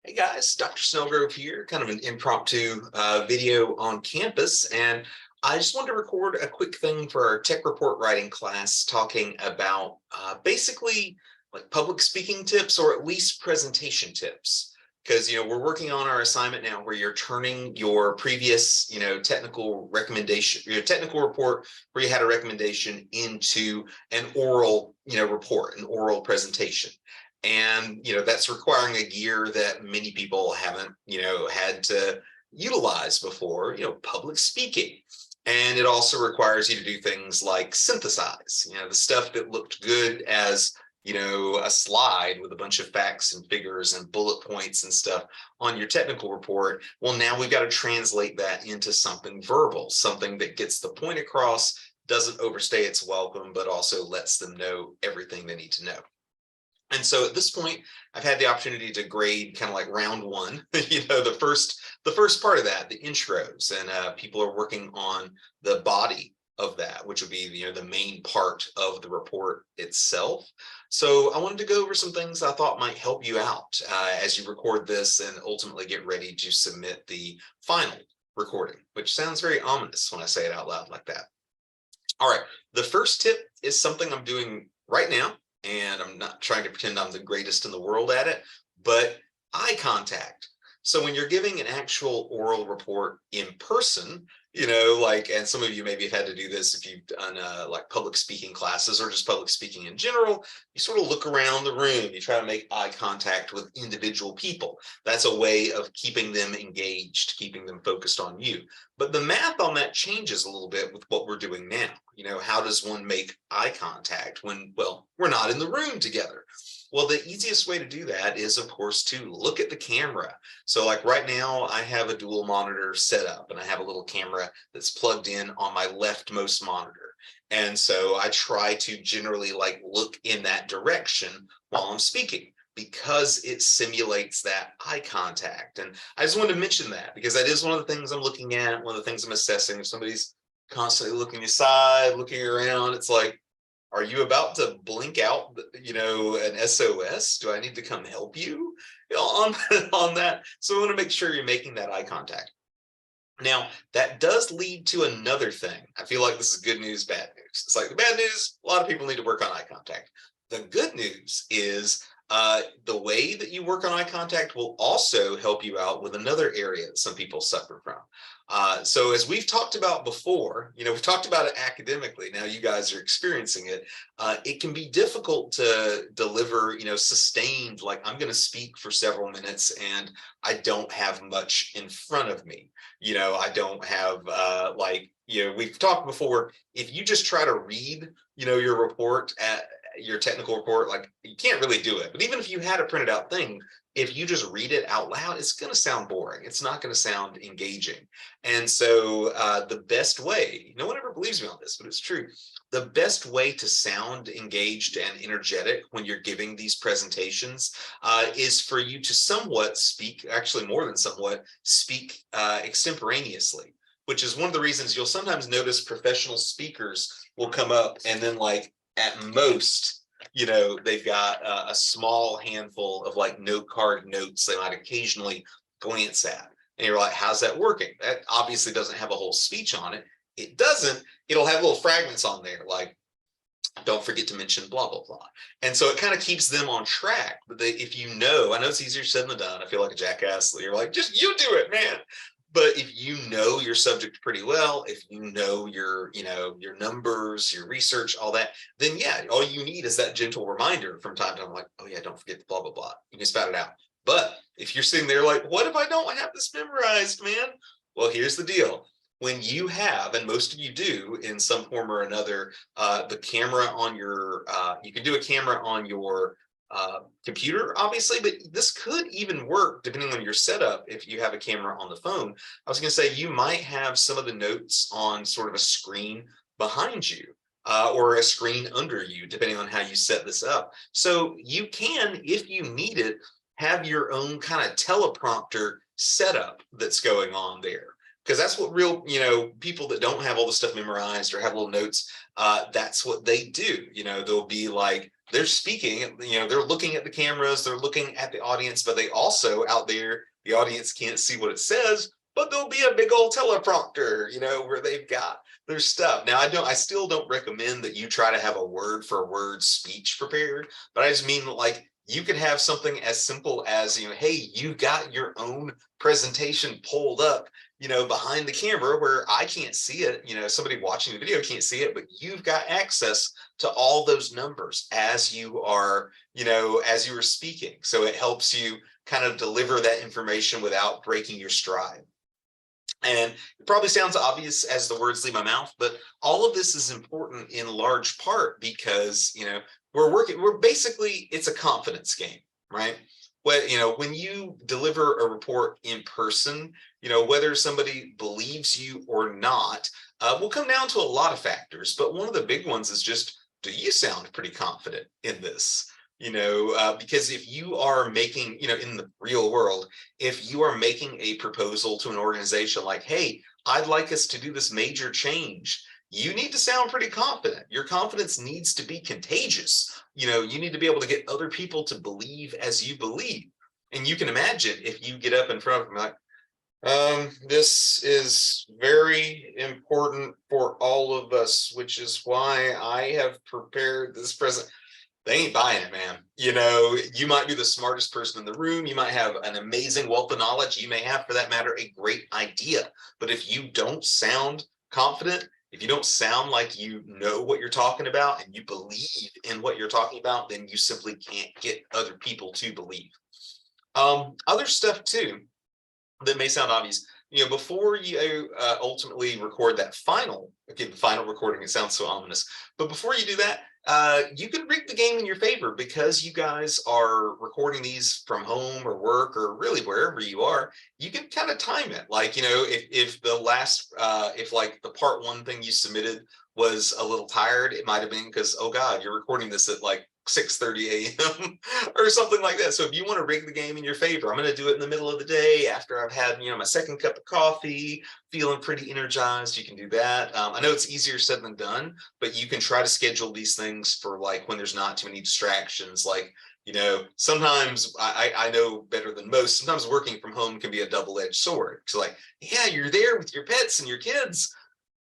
Hey guys, Dr. Snellgrove here, kind of an impromptu video on campus. And I just wanted to record a quick thing for our tech report writing class talking about basically like public speaking tips or at least presentation tips. Because, we're working on our assignment now where you're turning your previous, technical recommendation, your technical report where you had a recommendation into an oral, report, an oral presentation. And that's requiring a gear that many people haven't had to utilize before, public speaking. And it also requires you to do things like synthesize, the stuff that looked good as a slide with a bunch of facts and figures and bullet points and stuff on your technical report. Well, now we've got to translate that into something verbal, something that gets the point across, doesn't overstay its welcome, but also lets them know everything they need to know. And so at this point, I've had the opportunity to grade kind of like round one, the first part of that, the intros, and people are working on the body of that, which would be the main part of the report itself. So I wanted to go over some things I thought might help you out as you record this and ultimately get ready to submit the final recording, which sounds very ominous when I say it out loud like that. All right, the first tip is something I'm doing right now. And I'm not trying to pretend I'm the greatest in the world at it, but eye contact. So when you're giving an actual oral report in person, and some of you maybe have had to do this if you've done like public speaking classes or just public speaking in general, you sort of look around the room, you try to make eye contact with individual people. That's a way of keeping them engaged, keeping them focused on you. But the math on that changes a little bit with what we're doing now. How does one make eye contact when, well, we're not in the room together? Well, the easiest way to do that is, of course, to look at the camera. So like right now, I have a dual monitor set up and I have a little camera that's plugged in on my leftmost monitor. And so I try to generally like look in that direction while I'm speaking, because it simulates that eye contact. And I just wanted to mention that because that is one of the things I'm looking at, one of the things I'm assessing. If somebody's constantly looking aside, looking around, it's like, are you about to blink out, an SOS? Do I need to come help you on that? So I want to make sure you're making that eye contact. Now, that does lead to another thing. I feel like this is good news, bad news. It's like the bad news, a lot of people need to work on eye contact. The good news is the way that you work on eye contact will also help you out with another area that some people suffer from. So as we've talked about before, we've talked about it academically. Now you guys are experiencing it. It can be difficult to deliver, sustained, like I'm going to speak for several minutes and I don't have much in front of me. I don't have we've talked before, if you just try to read, your report at your technical report, like you can't really do it. But even if you had a printed out thing, if you just read it out loud, it's going to sound boring. It's not going to sound engaging. And so the best way, no one ever believes me on this, but it's true. The best way to sound engaged and energetic when you're giving these presentations is for you to somewhat speak, actually more than somewhat, speak extemporaneously, which is one of the reasons you'll sometimes notice professional speakers will come up and then like at most, they've got a small handful of like note card notes they might occasionally glance at. And you're like, how's that working? That obviously doesn't have a whole speech on it. It doesn't. It'll have little fragments on there, like, don't forget to mention blah, blah, blah. And so it kind of keeps them on track. But if I know it's easier said than done. I feel like a jackass. You're like, just you do it, man. But if you know your subject pretty well, if you know your numbers, your research, all that, then yeah, all you need is that gentle reminder from time to time, like, oh yeah, don't forget the blah, blah, blah. You can spout it out. But if you're sitting there like, what if I don't have this memorized, man? Well, here's the deal. When you have, and most of you do in some form or another, the camera on your, you can do a camera on your computer, obviously, but this could even work depending on your setup. If you have a camera on the phone, I was going to say you might have some of the notes on sort of a screen behind you or a screen under you, depending on how you set this up. So you can, if you need it, have your own kind of teleprompter setup that's going on there. because that's what real, people that don't have all the stuff memorized or have little notes, that's what they do. They'll be like, they're speaking, they're looking at the cameras, they're looking at the audience, but they also out there, the audience can't see what it says, but there'll be a big old teleprompter, where they've got their stuff. Now, I still don't recommend that you try to have a word for word speech prepared, but I just mean like you could have something as simple as, hey, you got your own presentation pulled up, behind the camera where I can't see it, somebody watching the video can't see it, but you've got access to all those numbers as you are, as you are speaking. So it helps you kind of deliver that information without breaking your stride. And it probably sounds obvious as the words leave my mouth, but all of this is important in large part because, we're basically, it's a confidence game, right? When you deliver a report in person, whether somebody believes you or not, will come down to a lot of factors. But one of the big ones is just, do you sound pretty confident in this? Because if you are making, in the real world, if you are making a proposal to an organization like, hey, I'd like us to do this major change, you need to sound pretty confident. Your confidence needs to be contagious. You need to be able to get other people to believe as you believe. And you can imagine if you get up in front of them like, this is very important for all of us, which is why I have prepared this present. They ain't buying it, man. You might be the smartest person in the room. You might have an amazing wealth of knowledge. You may have, for that matter, a great idea. But if you don't sound confident, if you don't sound like you know what you're talking about and you believe in what you're talking about, then you simply can't get other people to believe. Other stuff too that may sound obvious, before you ultimately record that final recording, it sounds so ominous, but before you do that, you can rig the game in your favor because you guys are recording these from home or work or really wherever you are. You can kind of time it. Like, if the last, if like the part one thing you submitted was a little tired, it might have been because, oh God, you're recording this at like 6:30 a.m. or something like that. So if you want to rig the game in your favor, I'm going to do it in the middle of the day after I've had, my second cup of coffee, feeling pretty energized. You can do that. I know it's easier said than done, but you can try to schedule these things for like when there's not too many distractions. Like, sometimes I know better than most, sometimes working from home can be a double-edged sword. So like, yeah, you're there with your pets and your kids,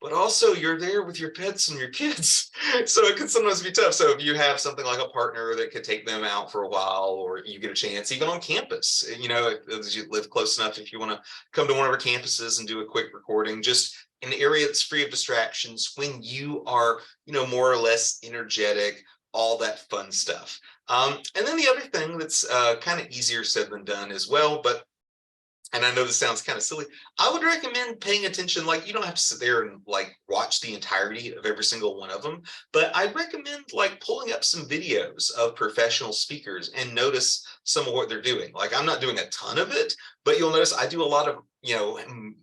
but also you're there with your pets and your kids. So it can sometimes be tough. So if you have something like a partner that could take them out for a while, or you get a chance, even on campus, as you live close enough, if you want to come to one of our campuses and do a quick recording, just an area that's free of distractions when you are, more or less energetic, all that fun stuff. And then the other thing that's kind of easier said than done as well, but and I know this sounds kind of silly, I would recommend paying attention. Like, you don't have to sit there and like watch the entirety of every single one of them, but I recommend like pulling up some videos of professional speakers and notice some of what they're doing. Like, I'm not doing a ton of it, but you'll notice I do a lot of,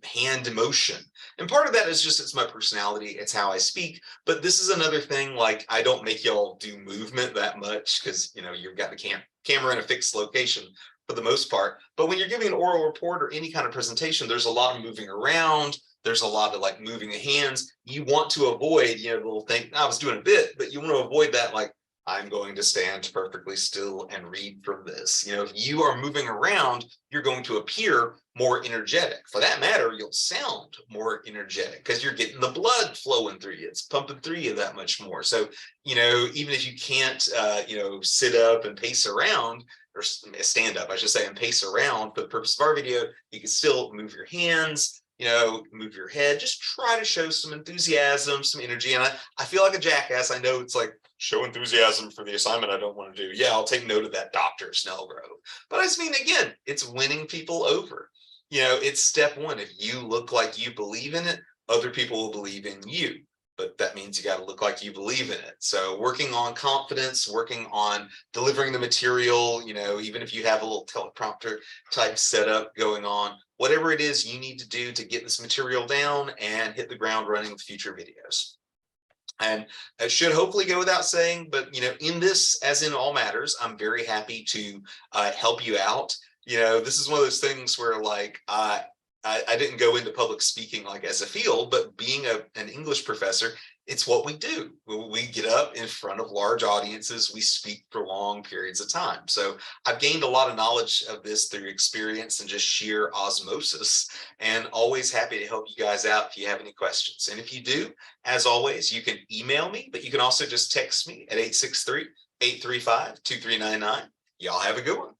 hand motion. And part of that is just, it's my personality, it's how I speak. But this is another thing, like, I don't make y'all do movement that much because, you've got the camera in a fixed location for the most part. But when you're giving an oral report or any kind of presentation, there's a lot of moving around. There's a lot of like moving the hands. You want to avoid, the little thing, I was doing a bit, but you want to avoid that, like, I'm going to stand perfectly still and read from this. If you are moving around, you're going to appear more energetic. For that matter, you'll sound more energetic because you're getting the blood flowing through you. It's pumping through you that much more. So, even if you can't, sit up and pace around, or stand up, I should say, and pace around for the purpose of our video, you can still move your hands, move your head, just try to show some enthusiasm, some energy. And I feel like a jackass. I know it's like, show enthusiasm for the assignment I don't want to do. Yeah, I'll take note of that, Dr. Snellgrove. But I just mean, again, it's winning people over. It's step one. If you look like you believe in it, other people will believe in you. But that means you got to look like you believe in it. So working on confidence, working on delivering the material, even if you have a little teleprompter type setup going on, whatever it is you need to do to get this material down and hit the ground running with future videos. And it should hopefully go without saying, but, in this, as in all matters, I'm very happy to help you out. This is one of those things where, like, I didn't go into public speaking like as a field, but being an English professor, it's what we do. We get up in front of large audiences, we speak for long periods of time. So I've gained a lot of knowledge of this through experience and just sheer osmosis, and always happy to help you guys out if you have any questions. And if you do, as always, you can email me, but you can also just text me at 863-835-2399. Y'all have a good one.